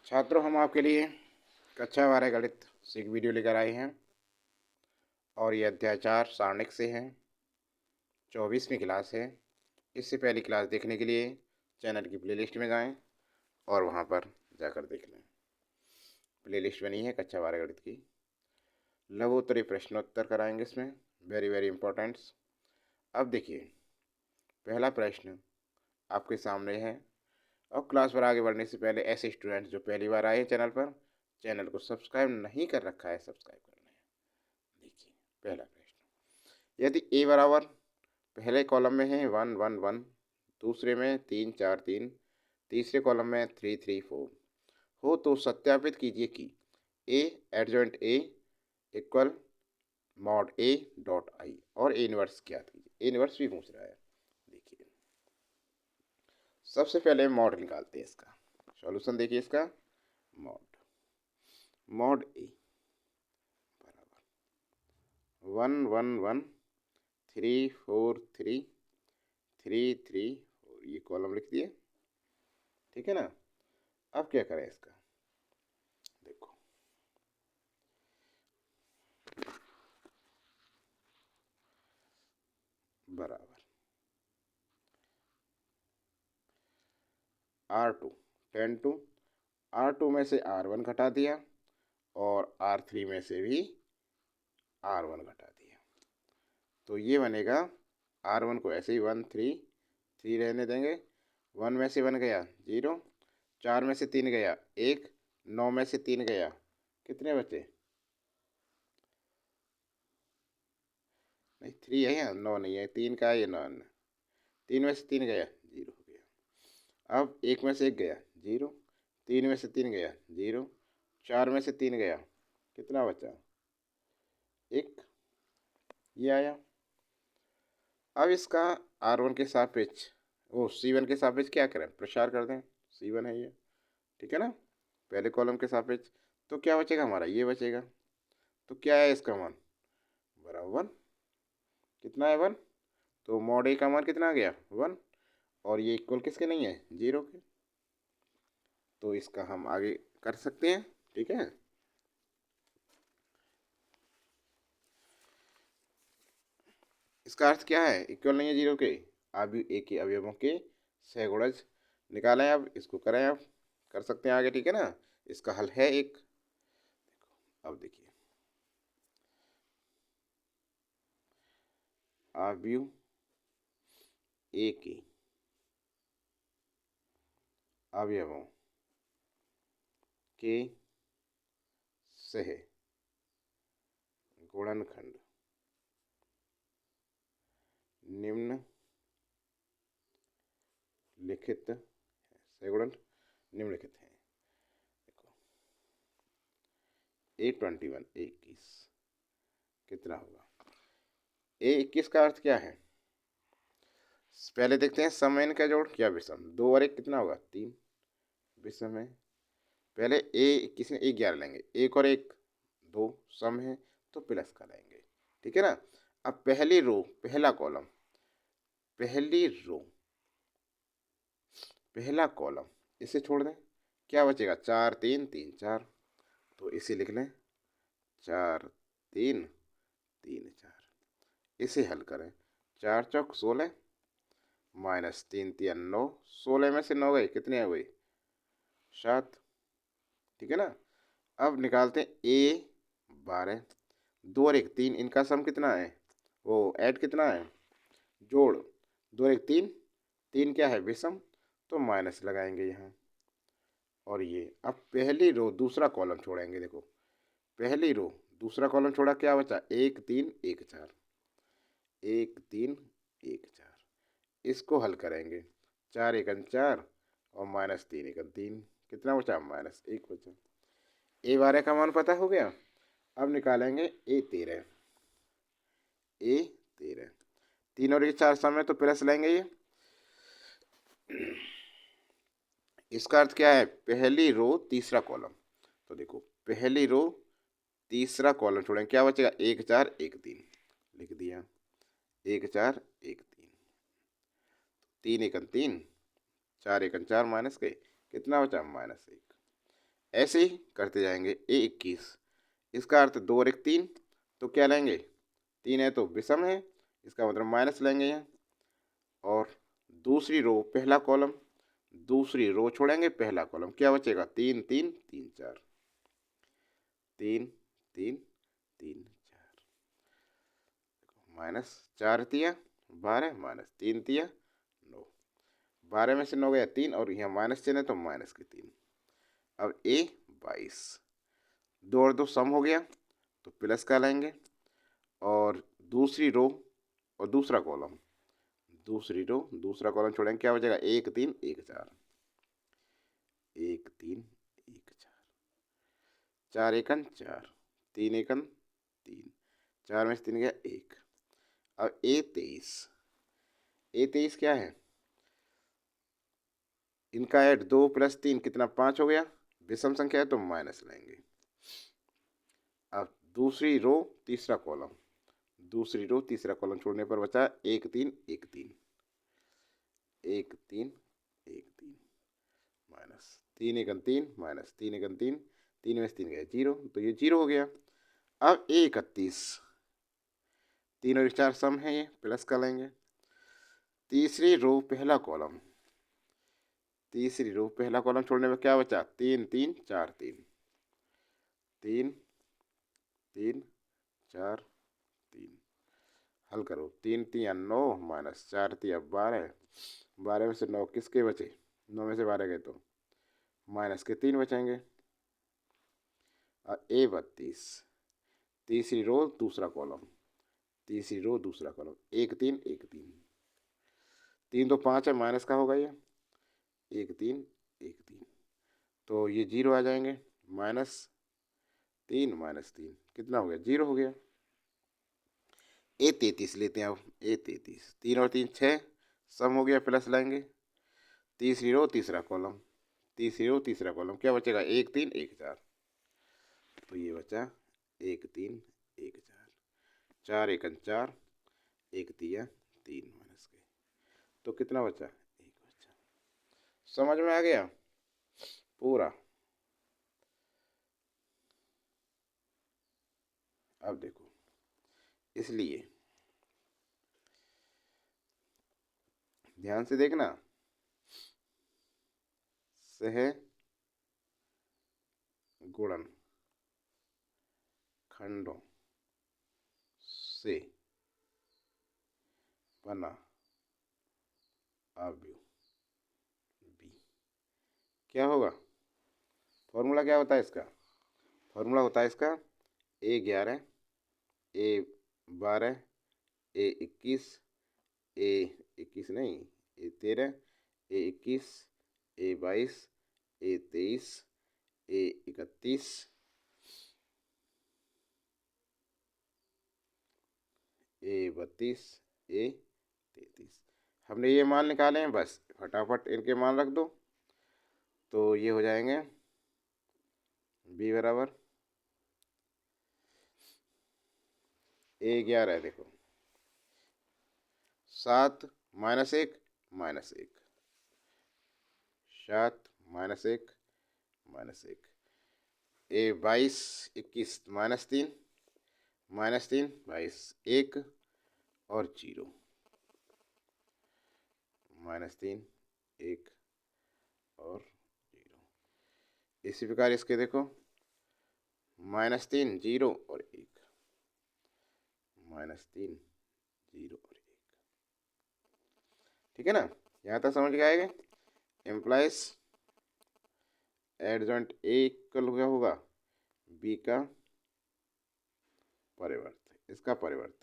छात्रों, हम आपके लिए कक्षा 12 गणित से एक वीडियो लेकर आए हैं और ये अध्याय 4 सारणिक से है। 24वीं क्लास है। इससे पहली क्लास देखने के लिए चैनल की प्लेलिस्ट में जाएं और वहां पर जाकर देख लें। प्लेलिस्ट बनी है कक्षा 12 गणित की। लघु उत्तरीय प्रश्नोत्तर कराएंगे इसमें, वेरी वेरी इंपॉर्टेंट्स। अब देखिए, पहला प्रश्न आपके सामने है। और क्लास पर आगे बढ़ने से पहले ऐसे स्टूडेंट्स जो पहली बार आए हैं चैनल पर, चैनल को सब्सक्राइब नहीं कर रखा है, सब्सक्राइब कर लें। देखिए, पहला प्रश्न, यदि ए बराबर पहले कॉलम में है 1 1 1, दूसरे में 3 4 3, तीसरे कॉलम में 3 3 4 हो तो सत्यापित कीजिए कि ए adjoint A equal mod A dot I और ए इनवर्स क्या कीजिए। ए इनवर्स भी पूछ रहा है। देखिए, सबसे पहले मॉड निकालते हैं इसका सॉल्यूशन। देखिए इसका मॉड ए बराबर 1 1 1 3 4 3 3 3 4, ये कॉलम लिख दिए, ठीक है ना। अब क्या करें इसका, देखो बराबर R2 10 2, R2 में से R1 घटा दिया और R3 में से भी R1 घटा दिया, तो ये बनेगा R1 को ऐसे ही 1 3 3 रहने देंगे। 1 में से 1 गया 0, 4 में से 3 गया 1, 9 में से 3 गया, कितने बचे? नहीं, 3 है यहाँ, 9 नहीं है, 3 का है ये 9। 3 में से 3 गया 0 हो गया। अब 1 में से 1 गया 0, 3 में से 3 गया 0, 4 में से 3 गया, कितना बचा? 1, ये आया। अब इसका R1 के सापेक्ष, वो C1 के सापेक्ष क्या करें, प्रसार कर दें। C1 है ये, ठीक है ना, पहले कॉलम के सापेक्ष। तो क्या बचेगा हमारा, ये बचेगा। तो क्या है इसका मान, बराबर 1। कितना है 1, तो मॉड ए का मान कितना आ गया 1, और ये इक्वल किसके नहीं है, 0 के। तो इसका हम आगे कर सकते हैं, ठीक है। इसका अर्थ क्या है, इक्वल नहीं है 0 के। अब ए के अवयवों के सहगुणज निकालें। अब इसको करें, अब कर सकते हैं आगे, ठीक है ना। इसका हल है एक। अब देखिए, अवयव ए के अवयवों के सह गुणनखंड निम्न लिखित है। सहगुणन निम्नलिखित है। देखो, A21 21 कितना होगा? A21 का अर्थ क्या है, पहले देखते हैं सम का जोड़ क्या विषम। 2 और 1 कितना होगा, 3 विषम है। पहले A21 में 11 लेंगे, 1 और 1 2 सम है, तो प्लस का लेंगे, ठीक है ना। अब पहली रो पहला कॉलम, पहली रो पहला कॉलम, इसे छोड़ दें, क्या बचेगा, 4 3 3 4, तो इसे लिख लें 4 3 3 4। इसे हल करें, 4 चौक 16 माइनस 3 3 9, 16 में से 9 गए, कितने हुए, 7, ठीक है ना। अब निकालते हैं A12, 2 और 1 3, इनका सम कितना है, वो ऐड कितना है, जोड़। 2 और 1 3, 3 क्या है, विषम, तो माइनस लगाएंगे यहाँ। और ये अब पहली रो दूसरा कॉलम छोड़ेंगे। देखो, पहली रो दूसरा कॉलम छोड़ा, क्या बचा, 1 3 1 4, 1 3 1 4। इसको हल करेंगे, 4 1 4 और माइनस 3 1 3, कितना बचा, माइनस 1 बचा। A12 का मान पता हो गया। अब निकालेंगे A13। A13, 3 और 1 4 सम है, तो प्लस लेंगे ये। इसका अर्थ क्या है, पहली रो तीसरा कॉलम। तो देखो, पहली रो तीसरा कॉलम छोड़ेंगे, क्या बचेगा, 1 4 1 3 लिख दिया, 1 4 1 3, 3 1 3, 4 1 4 माइनस के, कितना बचा, माइनस 1। ऐसे ही करते जाएंगे। A21, इसका अर्थ 2 और 1 3, तो क्या लेंगे, 3 है तो विषम है, इसका मतलब माइनस लेंगे यहाँ। और दूसरी रो पहला कॉलम, दूसरी रो छोड़ेंगे पहला कॉलम, क्या बचेगा, 3 3 3 4, 3 3 3 4, माइनस 4 तिया 12 माइनस 3 तिया 9, 12 में से 9 गया 3 और यहाँ माइनस चिन्ह है तो माइनस के 3। अब A22, 2 और 2 सम हो गया तो प्लस का लाएंगे। और दूसरी रो और दूसरा कॉलम, दूसरी रो दूसरा कॉलम छोड़ेंगे, क्या बचेगा, 1 3 1 4, 1 3 1 4, 4 एकन 4, 3 एकन 3, 4 में से 3 गया 1। अब A23, A23 क्या है, इनका ऐड 2 + 3 कितना 5 हो गया, विषम संख्या है तो माइनस लेंगे। अब दूसरी रो तीसरा कॉलम, दूसरी रो तीसरा कॉलम छोड़ने पर बचा 1 3 1 3, 1 3 1 3, माइनस 3 एकन 3 माइनस 3 एकन 3, 3 में से 3 गया 0, तो ये 0 हो गया। अब A31, 3 और 4 सम है, ये प्लस का लेंगे। तीसरी रो पहला कॉलम, तीसरी रो पहला कॉलम छोड़ने में क्या बचा, 3 3 4 3, 3 3 4 3, हल करो, 3 3 9 माइनस 4 3 12, 12 में से 9 किसके बचे, 9 में से 12 गए तो माइनस के 3 बचेंगे। और A32, तीसरी रो दूसरा कॉलम, तीसरी रो दूसरा कॉलम 1 3 1 3, 3 तो 5 है, माइनस का होगा ये, 1 3 1 3, तो ये 0 आ जाएंगे, माइनस 3 माइनस 3 कितना हो गया, 0 हो गया। A33 लेते हैं अब, A33, 3 और 3 6, सम हो गया, प्लस लाएंगे। तीसरी रो तीसरा कॉलम, तीसरी रो तीसरा कॉलम, क्या बचेगा, 1 3 1 4, तो ये बचा 1 3 1 4, 4 एकन 4, 1 तिया 3 माइनस के, तो कितना बचा, 1 बचा। समझ में आ गया पूरा। अब देखो, इसलिए ध्यान से देखना, सह गुणन खंडों से बना अवयव बी क्या होगा, फॉर्मूला क्या होता है इसका, फॉर्मूला होता है इसका A11 A12 A21 A21 नहीं A13 A21 A22 A23 A31 A32 A33। हमने ये मान निकाले हैं, बस फटाफट इनके मान रख दो, तो ये हो जाएंगे B बराबर A11, देखो 7 minus 1 minus 1, 7 minus 1 minus 1, A22 21 minus 3 22 1 और 0, माइनस 3 1 और 0। इसी प्रकार इसके देखो, माइनस 3 0 और 1, माइनस 3 0 और 1, ठीक है ना, यहाँ तक समझ के आएगा। एम्प्लाइज एडजॉइंट ए इक्वल क्या होगा, बी का परिवर्त, इसका परिवर्त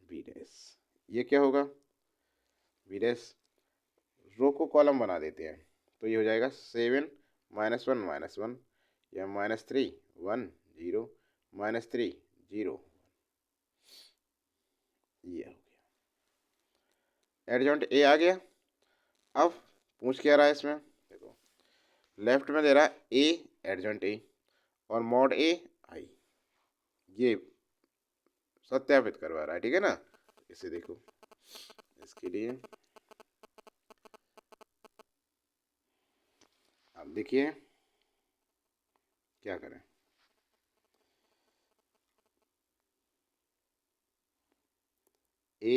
बी डैश, ये क्या होगा, बी डैश, रो को कॉलम बना देते हैं, तो ये हो जाएगा 7 -1 -1 या -3 1 0 -3 0, ये हो गया एडजॉइंट ए आ गया। अब पूछ क्या रहा है इसमें, देखो लेफ्ट में दे रहा है ए एडजॉइंट ए और मॉड ए आई, ये सत्यापित करवा रहा है, ठीक है ना। इसे देखो, इसके लिए अब देखिए क्या करें, ए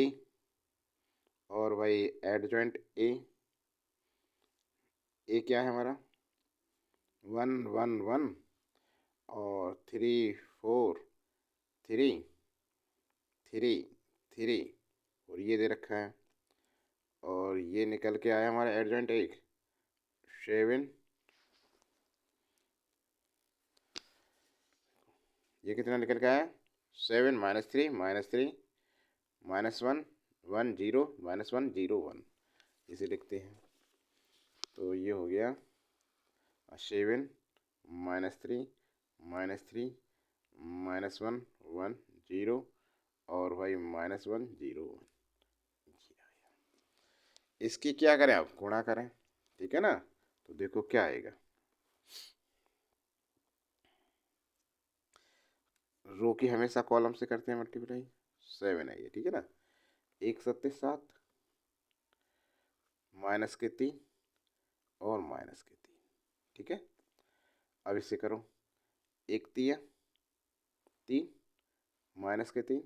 और भाई एडजॉइंट ए क्या है हमारा 1 1 1 और 3 4 3 3 3 और ये दे रखा है और ये निकल के आया हमारा एडजॉइंट 7। ये कितना निकल के आया 7 -3 -3 -1 1 0 -1 0 1। इसे लिखते हैं तो ये हो गया 7 -3 -3 -1 1 0 और भाई -1 0 1। इसकी क्या करें, आप गुणा करें, ठीक है ना। तो देखो क्या आएगा, रो की हमेशा कॉलम से करते हैं मल्टीप्लाई, 7 है ये, ठीक है ना। 1 7 7 माइनस के 3 और माइनस के 3, ठीक है। अब इससे करो 1 3 3 माइनस के 3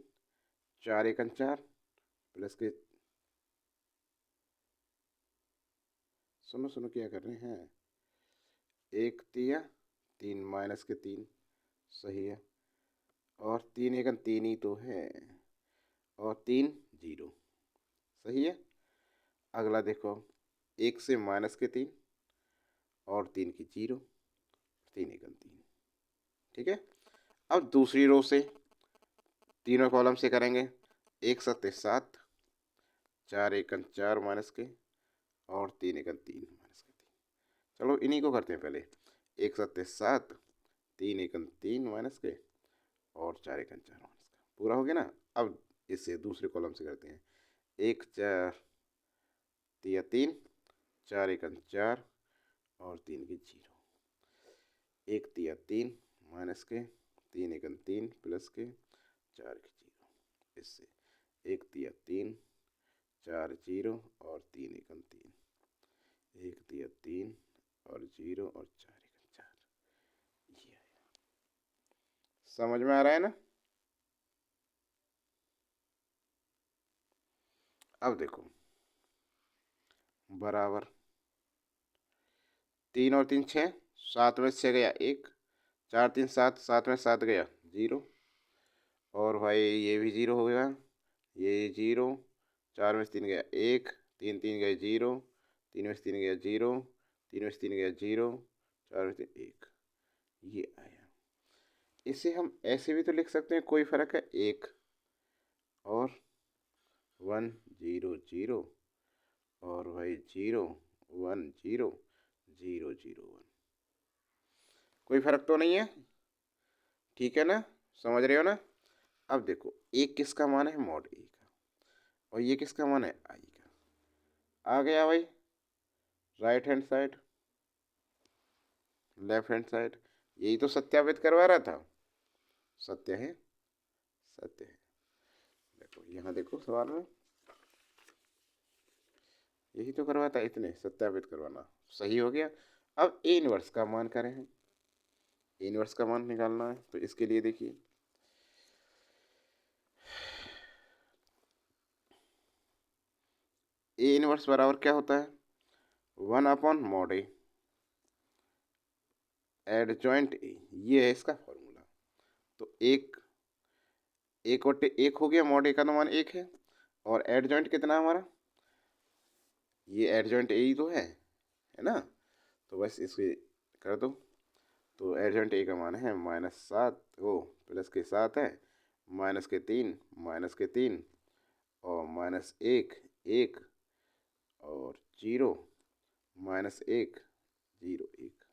4 1 4 प्लस के, सुनो सुनो क्या कर रहे हैं, 1 3 3 माइनस के 3, सही है, और 3 1 3 ही तो है, और 3 0, सही है। अगला देखो 1 से माइनस के 3 और 3 की 0, 3 1 3, ठीक है। अब दूसरी रो से तीनों कॉलम से करेंगे, 1 7 7 4 1 4 माइनस के और 3 1 3 माइनस के 3। चलो इन्हीं को करते हैं पहले, 1 7 7 3 1 3 माइनस के और 4 1 4 माइनस का, पूरा हो गया ना। अब इससे दूसरे कॉलम से करते हैं, 1 4 3 4 1 4 और 3 की 0, 1 3 माइनस के 3 1 3 प्लस के 4 की 0, इससे 1 3 4 0 और 3 1 3, 1 3 और 0 और 4 1 4, ये आया। समझ में आ रहा है ना। अब देखो बराबर 3 और 3 6, 7 में 6 गया 1, 4 3 7, 7 में 7 गया 0, और भाई ये भी 0 हो गया, ये 0, 4 में से 3 गया 1, 3 3 गए 0, 3 में से 3 गया 0, 3 में से 3 गया 0, 4 में से 1, ये आया। इसे हम ऐसे भी तो लिख सकते हैं, कोई फर्क है 1 और 1 0 0 और भाई 0 1 0 0 0 1, कोई फर्क तो नहीं है, ठीक है ना, समझ रहे हो ना। अब देखो एक किसका मान है मॉड ए का और ये किसका मान है आई का। आ गया भाई right hand side left hand side, यही तो सत्यापित करवा रहा था, सत्य है सत्य है। देखो यहाँ देखो सवाल में यही तो करवाता, इतने सत्यापित करवाना, सही हो गया। अब ए इनवर्स का मान करें, ए इनवर्स का मान निकालना है, तो इसके लिए देखिए ए इनवर्स बराबर क्या होता है 1 upon mod A adjoint A, ये है इसका फॉर्मूला। तो एक और एक हो गया, मॉड ए का तो मान 1 है, और एडजॉइंट कितना है हमारा, ये एडजॉइंट ए ही तो है ना। तो बस इसके कर दो, तो एडजॉइंट ए का मान है -7, ओ प्लस के 7 है, -3 और -1 1 और 0 -1 0 1,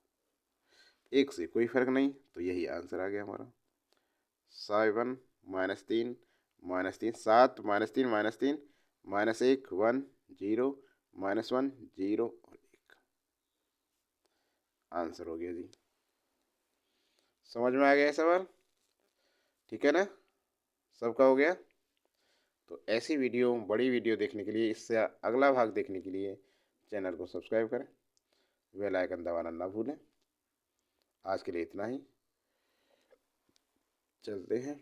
एक से कोई फर्क नहीं, तो यही आंसर आ गया हमारा 7 -3 -3 7 -3 -3 -1 1 0 -1 0 और 1, आंसर हो गया जी। समझ में आ गया सवाल, ठीक है ना, सबका हो गया। तो ऐसी वीडियो बड़ी वीडियो देखने के लिए, इससे अगला भाग देखने के लिए चैनल को सब्सक्राइब करें, बेल आइकन दबाना ना भूलें। आज के लिए इतना ही। चलते हैं।